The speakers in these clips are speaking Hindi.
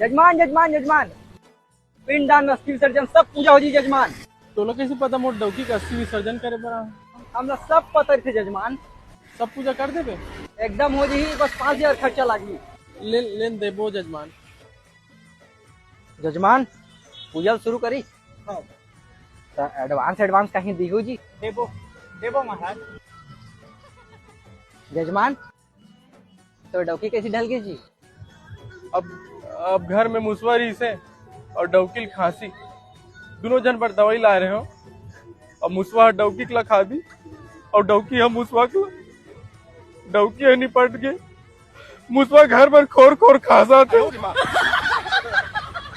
जजमान जजमान जजमान पिंडदान अस्थि विसर्जन सब पूजा हो जी जजमान। तो लोग कैसे पता मोट डौकी का अस्थि विसर्जन करे पर हमरा सब पता थे जजमान। सब पूजा कर देबे एकदम हो जी, बस 5,000 खर्चा लागी। लेन देबो जजमान। जजमान पूजा शुरू करी। तो एडवांस कहीं दिहो जी। देबो देबो महाराज। जजमान तो डौकी कैसी ढल गई जी? अब घर में मुसवारी से और डौकी खांसी दोनों जन पर दवाई ला रहे हो। अब मुसवा डौकी के ला खा दी और डौकी हम मुसवा के डौकी है निपट गए। मुसवा घर पर खोर खोर खासा थे।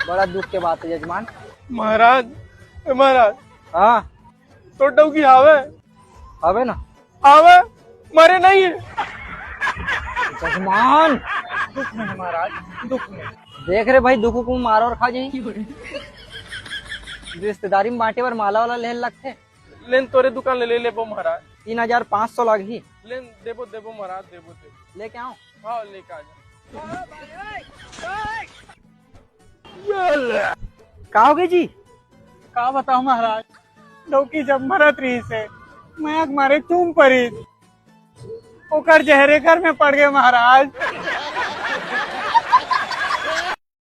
बड़ा दुख के बात है जजमान। महाराज महाराज हाँ तो डौकी आवे अबे ना आवे मरे नहीं है। जजमान दुख में है महाराज, दुख में। देख रहे भाई, दुख को मारो और खा जाए। रिश्तेदारी में बांटे पर माला वाला लेन लगते। लेन तोरे दुकान ले लेबो महाराज। 3,500 लगी। लेन देबो देबो महाराज देबो देबो। लेके आओ। हाँ लेके आ जा। का हो गई जी? का बताओ महाराज, डौकी जब मरत रही से मैं मारे तुम परी ओकर जहरे घर में पड़ गए महाराज।